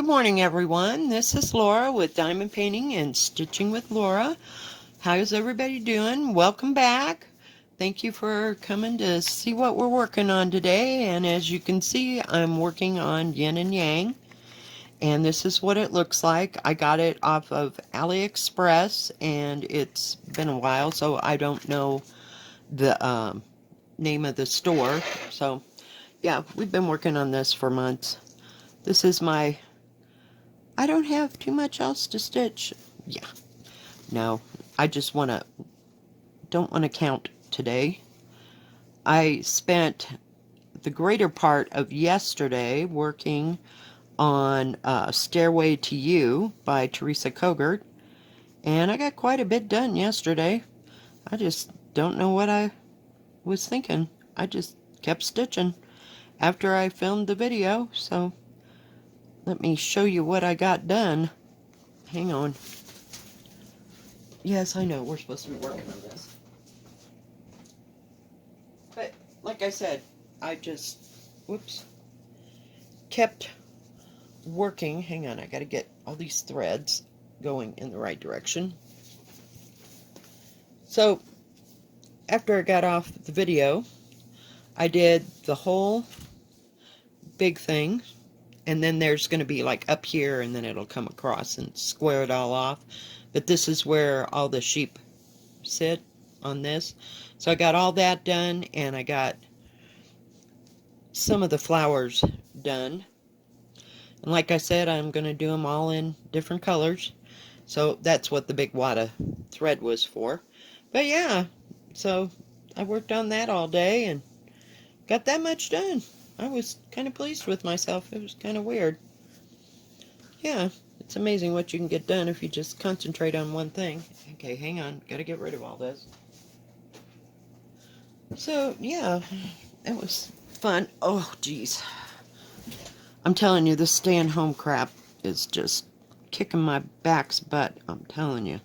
Good morning, everyone. This is Laura with Diamond Painting and Stitching with Laura. How's everybody doing? Welcome back. Thank you for coming to see what we're working on today. And as you can see, I'm working on yin and yang. And this is what it looks like. I got it off of AliExpress, and it's been a while, so I don't know the name of the store. So, yeah, we've been working on this for months. This is my... I don't have too much else to stitch. Yeah. No, I just don't want to count today. I spent the greater part of yesterday working on Stairway to You by Teresa Kogert, and I got quite a bit done yesterday. I just don't know what I was thinking. I just kept stitching after I filmed the video, so let me show you what I got done. Hang on. Yes, I know, we're supposed to be working on this. But, like I said, I just, kept working. Hang on, I gotta get all these threads going in the right direction. So, after I got off the video, I did the whole big thing, and then there's going to be like up here, and then it'll come across and square it all off. But this is where all the sheep sit on this. So I got all that done, and I got some of the flowers done. And like I said, I'm going to do them all in different colors. So that's what the big wad of thread was for. But yeah, so I worked on that all day and got that much done. I was kind of pleased with myself. It was kind of weird. Yeah, it's amazing what you can get done if you just concentrate on one thing. Okay, hang on. Got to get rid of all this. So, yeah, it was fun. Oh, geez. I'm telling you, this staying home crap is just kicking my back's butt. I'm telling you.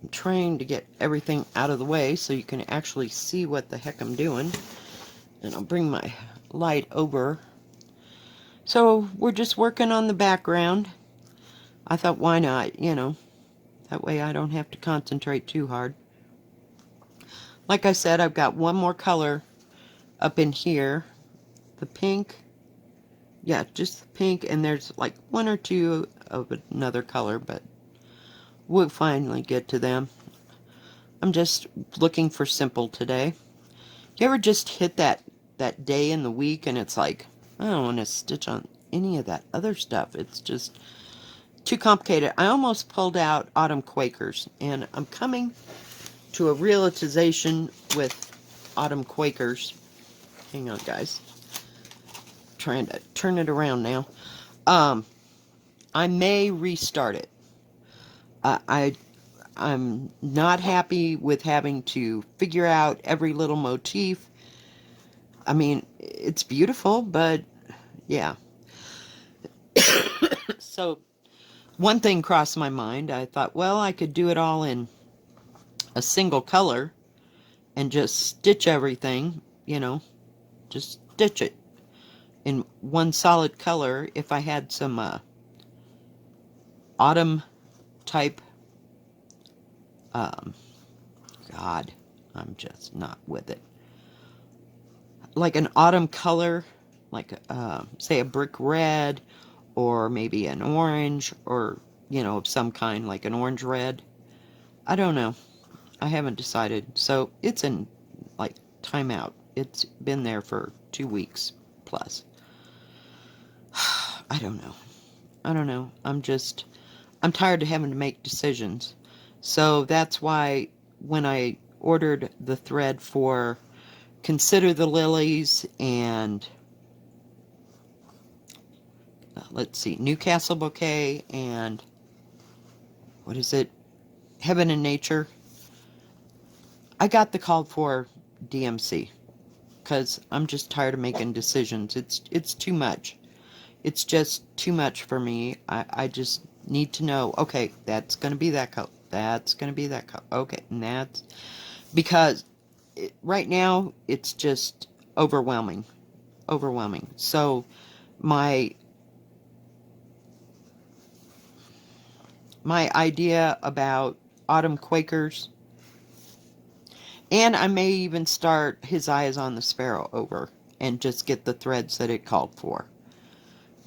I'm trying to get everything out of the way so you can actually see what the heck I'm doing. And I'll bring my light over. So we're just working on the background. I thought, why not, you know, that way I don't have to concentrate too hard. Like I said, I've got one more color up in here. The pink. Yeah, just the pink, and there's like one or two of another color, but we'll finally get to them. I'm just looking for simple today. You ever just hit that day in the week and it's like, I don't want to stitch on any of that other stuff. It's just too complicated. I almost pulled out Autumn Quakers, and I'm coming to a realization with Autumn Quakers. Hang on, guys. Trying to turn it around now. I may restart it. I'm not happy with having to figure out every little motif. I mean, it's beautiful, but yeah. So, one thing crossed my mind. I thought, well, I could do it all in a single color and just stitch everything, you know, just stitch it in one solid color if I had some autumn type. God, I'm just not with it. Like an autumn color, like say a brick red, or maybe an orange, or you know, of some kind, like an orange red. I don't know. I haven't decided. So it's in like timeout. It's been there for 2 weeks plus. I don't know. I don't know. I'm tired of having to make decisions. So that's why when I ordered the thread for Consider the Lilies and let's see, Newcastle Bouquet and what is it? Heaven and Nature. I got the call for DMC because I'm just tired of making decisions. It's too much. It's just too much for me. I just need to know, okay, that's going to be that color. That's going to be that color. Okay, and that's because right now it's just overwhelming. overwhelming. So my idea about autumn Quakers, and I may even start His Eye is on the Sparrow over and just get the threads that it called for,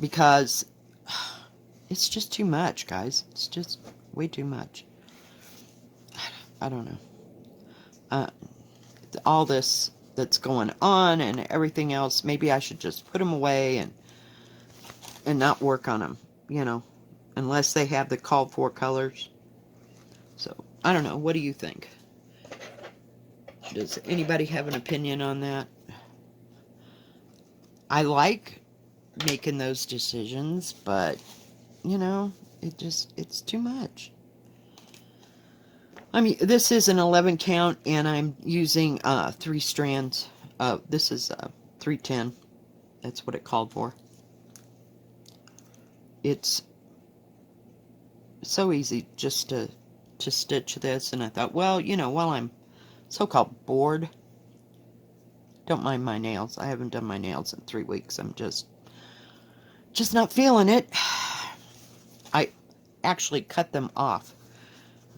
because it's just too much, guys. It's just way too much. I don't know. All this that's going on and everything else, maybe I should just put them away and not work on them, you know, unless they have the called for colors. So, I don't know. What do you think? Does anybody have an opinion on that? I like making those decisions, but, you know, it's too much. I mean, this is an 11 count, and I'm using 3 strands. This is 310. That's what it called for. It's so easy just to stitch this, and I thought, well, you know, while I'm so-called bored, don't mind my nails. I haven't done my nails in 3 weeks. I'm just not feeling it. I actually cut them off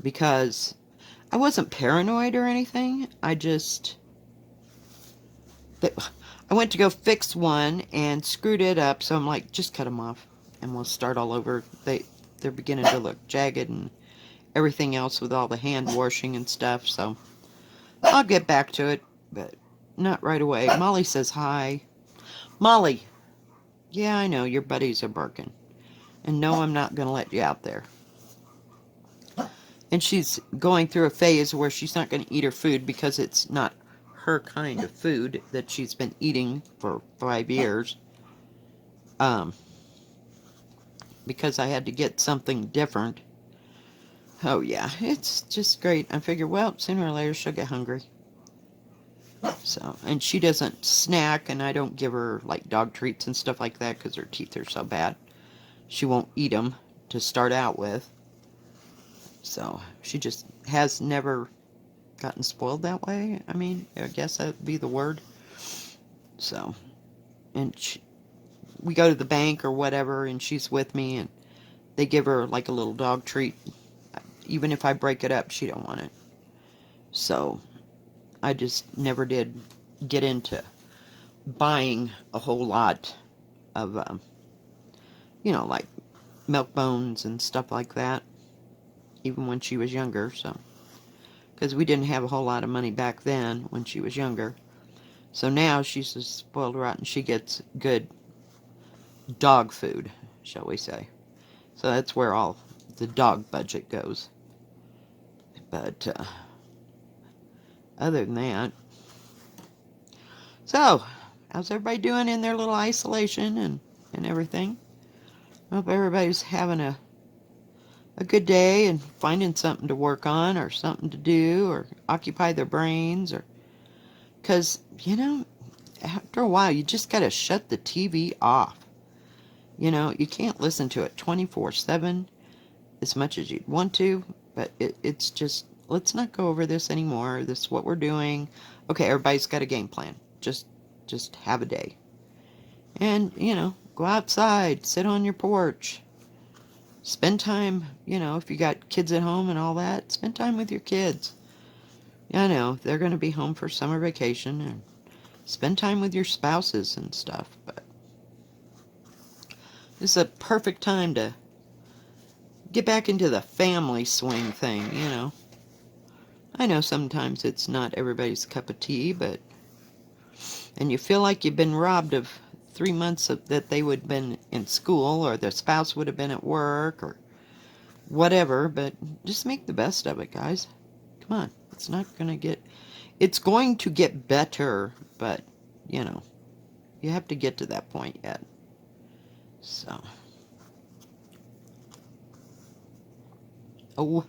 because I wasn't paranoid or anything. I went to go fix one and screwed it up, so I'm like, just cut them off and we'll start all over. They're beginning to look jagged and everything else with all the hand washing and stuff, so I'll get back to it, but not right away. Molly says hi. Molly, yeah, I know, your buddies are barking. And no, I'm not going to let you out there. And she's going through a phase where she's not going to eat her food because it's not her kind of food that she's been eating for 5 years. Because I had to get something different. Oh yeah, it's just great. I figure, well, sooner or later she'll get hungry. So, and she doesn't snack, and I don't give her like dog treats and stuff like that because her teeth are so bad. She won't eat them to start out with. So, she just has never gotten spoiled that way. I mean, I guess that would be the word. So, and we go to the bank or whatever, and she's with me, and they give her like a little dog treat. Even if I break it up, she don't want it. So, I just never did get into buying a whole lot of, you know, like milk bones and stuff like that. Even when she was younger, so. Because we didn't have a whole lot of money back then when she was younger. So now she's a spoiled rotten. She gets good dog food, shall we say. So that's where all the dog budget goes. But, other than that. So, how's everybody doing in their little isolation and everything? I hope everybody's having a good day and finding something to work on or something to do or occupy their brains, or because, you know, after a while you just got to shut the TV off. You know, you can't listen to it 24/7 as much as you'd want to, but it's just, let's not go over this anymore. This is what we're doing. Okay, everybody's got a game plan. Just have a day. And, you know, go outside, sit on your porch. Spend time, you know, if you got kids at home and all that, spend time with your kids. I know, they're going to be home for summer vacation, and spend time with your spouses and stuff, but this is a perfect time to get back into the family swing thing, you know. I know sometimes it's not everybody's cup of tea, but, and you feel like you've been robbed of 3 months that they would have been in school, or their spouse would have been at work, or whatever, but just make the best of it, guys. Come on, it's going to get better, but, you know, you have to get to that point yet. So. Oh,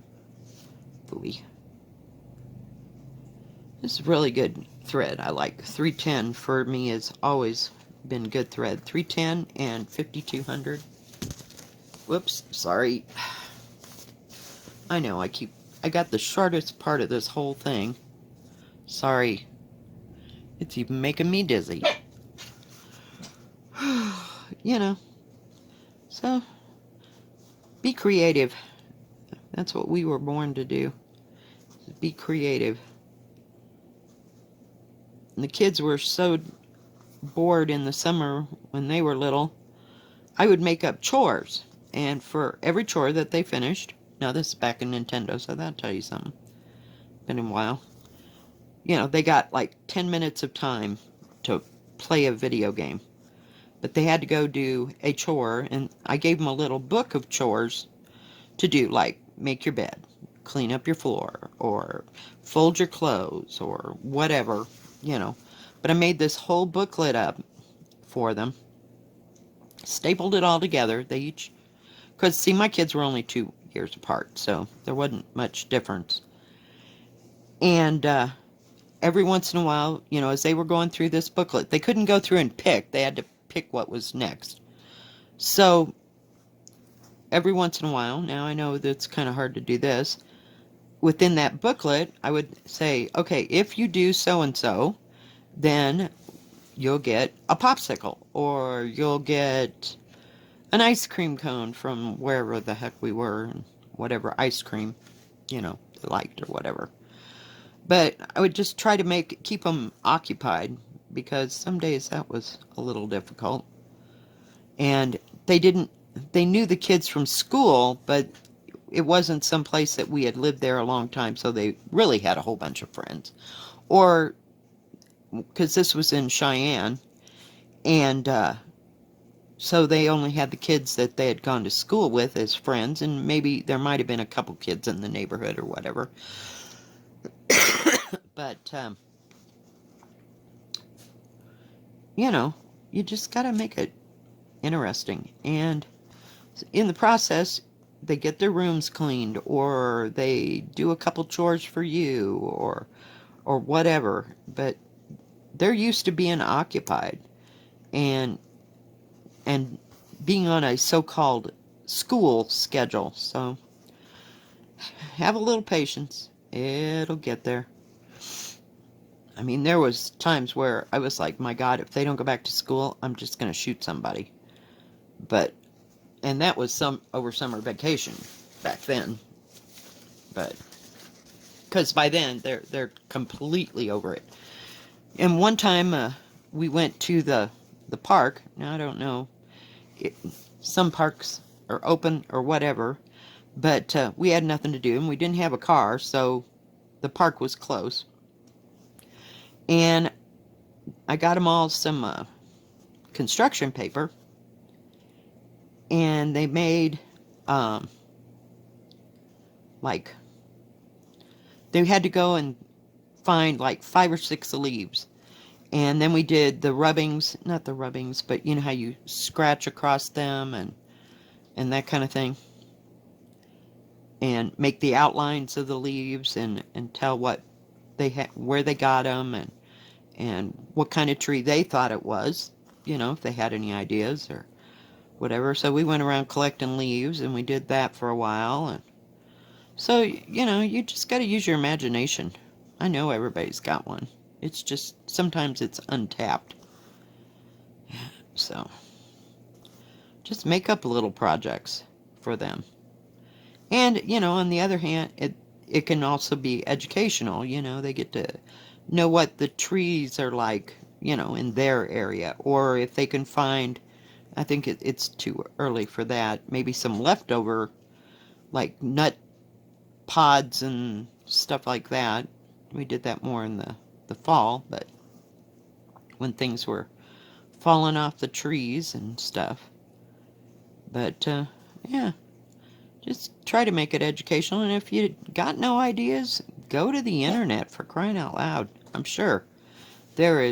booey. This is really good thread. I like 310 for me has always been good thread. 310 and 5200. Whoops, sorry. I know, I got the shortest part of this whole thing. Sorry. It's even making me dizzy. you know, so be creative. That's what we were born to do. Be creative. And the kids were so bored in the summer when they were little. I would make up chores. And for every chore that they finished, now this is back in Nintendo, so that'll tell you something. Been a while. You know, they got like 10 minutes of time to play a video game. But they had to go do a chore, and I gave them a little book of chores to do, like make your bed, clean up your floor, or fold your clothes, or whatever, you know. But I made this whole booklet up for them, stapled it all together. They each, because see, my kids were only 2 years apart, so there wasn't much difference. And every once in a while, you know, as they were going through this booklet, they couldn't go through and pick. They had to pick what was next. So every once in a while, now I know that's kind of hard to do this, within that booklet, I would say, okay, if you do so-and-so, then you'll get a popsicle, or you'll get an ice cream cone from wherever the heck we were, and whatever ice cream, you know, they liked or whatever. But I would just try to keep them occupied, because some days that was a little difficult. And they knew the kids from school, but it wasn't some place that we had lived there a long time, so they really had a whole bunch of friends. Or, because this was in Cheyenne, and so they only had the kids that they had gone to school with as friends, and maybe there might have been a couple kids in the neighborhood or whatever. But, you know, you just gotta make it interesting. And in the process, they get their rooms cleaned, or they do a couple chores for you, or whatever. But they're used to being occupied and being on a so-called school schedule. So have a little patience. It'll get there. I mean, there was times where I was like, my God, if they don't go back to school, I'm just going to shoot somebody. And that was over summer vacation back then. But because by then they're completely over it. And one time we went to the park. Now I don't know, some parks are open or whatever, but we had nothing to do, and we didn't have a car, so the park was close. And I got them all some construction paper, and they made like, they had to go and find like 5 or 6 leaves. And then we did the rubbings, not the rubbings, but you know how you scratch across them and that kind of thing. And make the outlines of the leaves and tell what they had, where they got them, and what kind of tree they thought it was, you know, if they had any ideas or whatever. So we went around collecting leaves, and we did that for a while. And so, you know, you just got to use your imagination. I know everybody's got one. It's just, sometimes it's untapped. So, just make up little projects for them. And, you know, on the other hand, it can also be educational. You know, they get to know what the trees are like, you know, in their area. Or if they can find, I think it's too early for that, maybe some leftover, like nut pods and stuff like that. We did that more in the fall, but when things were falling off the trees and stuff. But, yeah, just try to make it educational. And if you got no ideas, go to the internet, for crying out loud. I'm sure there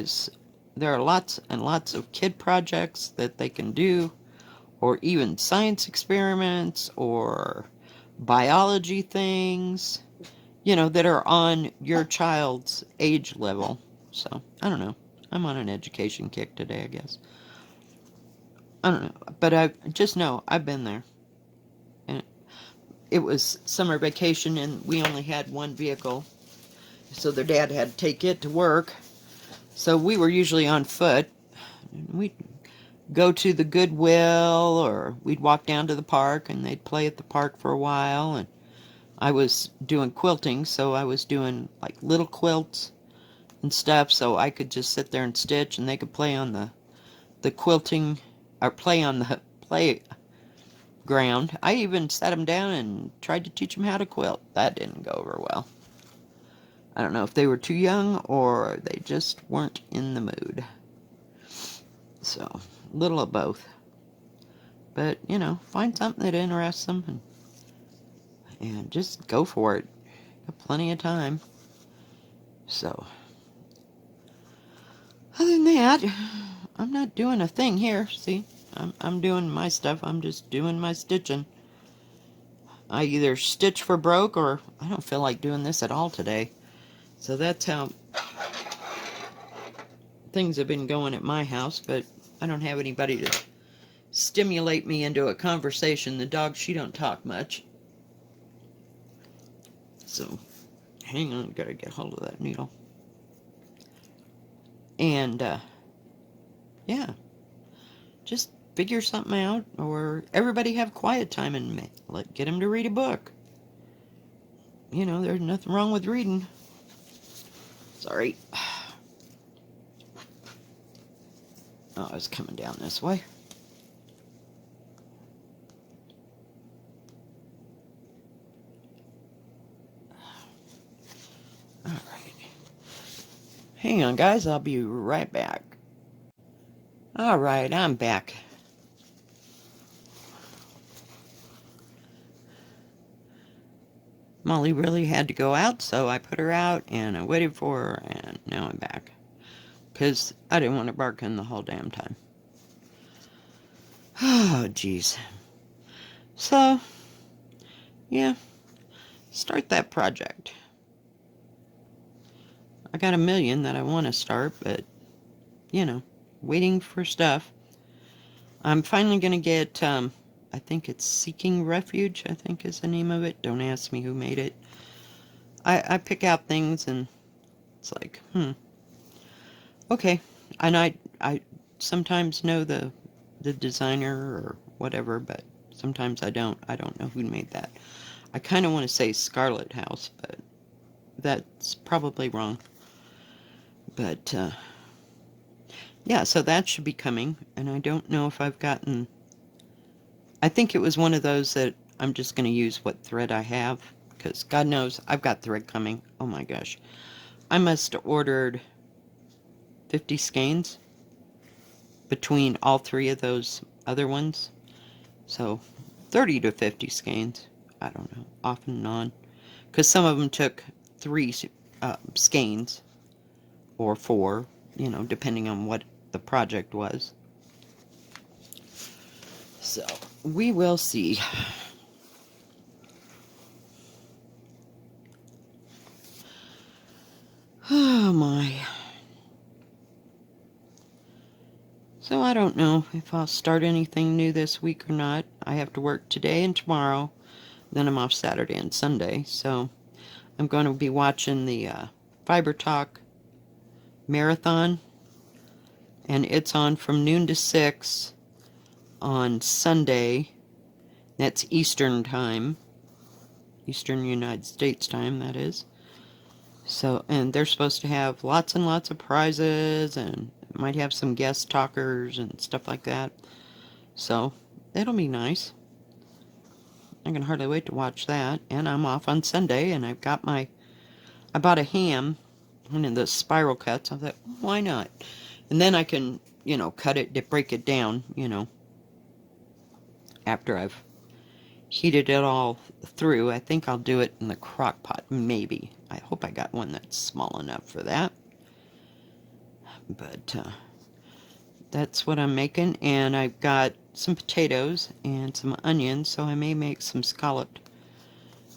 are lots and lots of kid projects that they can do, or even science experiments, or biology things, you know, that are on your child's age level. So, I don't know. I'm on an education kick today, I guess. I don't know. But I just know I've been there. And it was summer vacation, and we only had one vehicle. So their dad had to take it to work. So we were usually on foot. We go to the Goodwill, or we'd walk down to the park and they'd play at the park for a while. And I was doing quilting, so I was doing like little quilts and stuff, so I could just sit there and stitch, and they could play on the quilting, or play on the playground. I even sat them down and tried to teach them how to quilt. That didn't go over well. I don't know if they were too young or they just weren't in the mood. So, little of both. But, you know, find something that interests them and just go for it. Got plenty of time. So, other than that, I'm not doing a thing here. See, I'm doing my stuff. I'm just doing my stitching. I either stitch for broke, or I don't feel like doing this at all today. So that's how things have been going at my house, but I don't have anybody to stimulate me into a conversation. The dog, she don't talk much. So, hang on, gotta get hold of that needle. And, yeah, just figure something out, or everybody have quiet time and get them to read a book. You know, there's nothing wrong with reading. Sorry. Oh, I was coming down this way. Alright. Hang on, guys. I'll be right back. Alright, I'm back. Molly really had to go out, so I put her out, and I waited for her, and now I'm back. Because I didn't want to bark in the whole damn time. Oh, jeez. So, yeah, start that project. I got a million that I want to start, but, you know, waiting for stuff. I'm finally going to get, I think it's Seeking Refuge, I think is the name of it. Don't ask me who made it. I pick out things, and it's like, okay. And I sometimes know the designer or whatever, but sometimes I don't. I don't know who made that. I kind of want to say Scarlet House, but that's probably wrong. But, yeah, so that should be coming, and I don't know if I've gotten... I think it was one of those that I'm just going to use what thread I have, because God knows I've got thread coming. Oh my gosh. I must have ordered 50 skeins between all three of those other ones. So 30 to 50 skeins. I don't know, off and on. Because some of them took 3 skeins, or 4, you know, depending on what the project was. So, we will see. Oh my. So I don't know if I'll start anything new this week or not. I have to work today and tomorrow. Then I'm off Saturday and Sunday. So I'm going to be watching the Fiber Talk Marathon. And it's on from noon to 6 on Sunday. That's Eastern time. Eastern United States time, that is. So, and they're supposed to have lots and lots of prizes, and might have some guest talkers and stuff like that. So, it'll be nice. I can hardly wait to watch that. And I'm off on Sunday, and I've got I bought a ham, one of the spiral cuts. I thought, why not? And then I can, you know, cut it, break it down, you know, after I've heated it all through. I think I'll do it in the crock pot, maybe. I hope I got one that's small enough for that. But that's what I'm making. And I've got some potatoes and some onions, so I may make some scalloped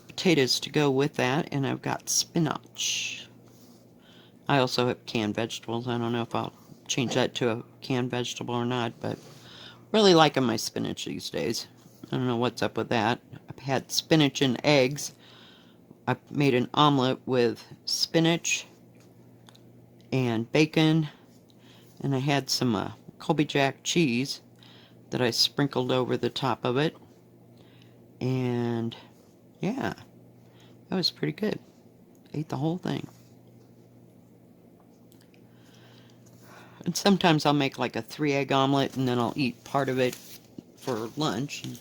potatoes to go with that. And I've got spinach. I also have canned vegetables. I don't know if I'll change that to a canned vegetable or not, but really liking my spinach these days. I don't know what's up with that. I've had spinach and eggs. I made an omelet with spinach and bacon, and I had some Colby Jack cheese that I sprinkled over the top of it. And yeah, that was pretty good. Ate the whole thing. And sometimes I'll make like a 3-egg omelet and then I'll eat part of it for lunch and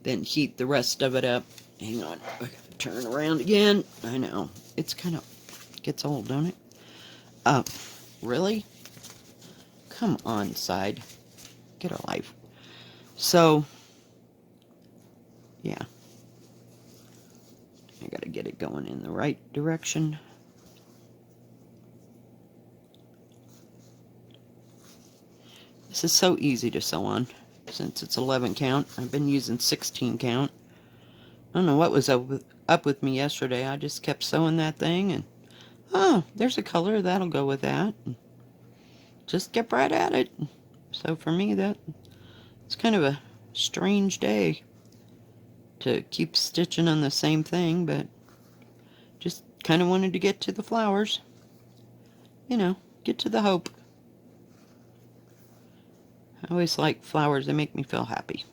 then heat the rest of it up. Hang on, I gotta turn around again. I know, it's kind of gets old, don't it? Really? Come on, side. Get a life. So, yeah. I gotta get it going in the right direction. This is so easy to sew on since it's 11 count. I've been using 16 count. I don't know what was up with me yesterday. I just kept sewing that thing and, oh, there's a color that'll go with that. And just get right at it. So for me, it's kind of a strange day to keep stitching on the same thing, but just kind of wanted to get to the flowers. You know, get to the hope. I always like flowers. They make me feel happy.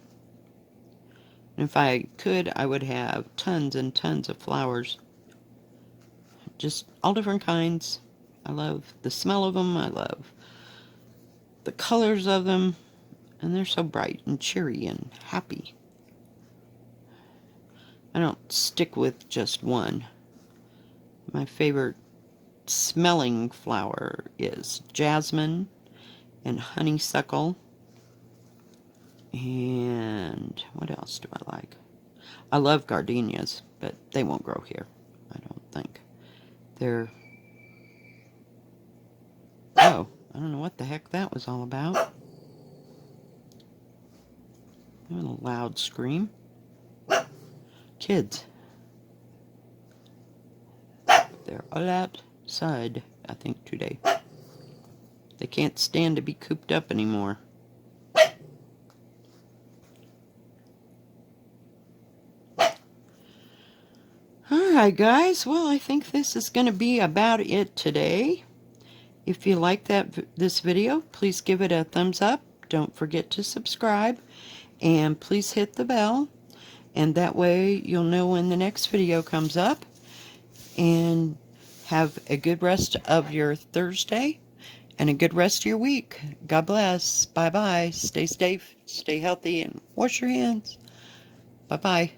And if I could, I would have tons and tons of flowers. Just all different kinds. I love the smell of them. I love the colors of them. And they're so bright and cheery and happy. I don't stick with just one. My favorite smelling flower is jasmine and honeysuckle. And what else do I like? I love gardenias, but they won't grow here, I don't think. They're... Oh, I don't know what the heck that was all about. A little loud scream. Kids. They're all outside, I think, today. They can't stand to be cooped up anymore. Alright guys, well I think this is going to be about it today. If you like this video, please give it a thumbs up. Don't forget to subscribe. And please hit the bell. And that way you'll know when the next video comes up. And have a good rest of your Thursday. And a good rest of your week. God bless. Bye-bye. Stay safe, stay healthy, and wash your hands. Bye-bye.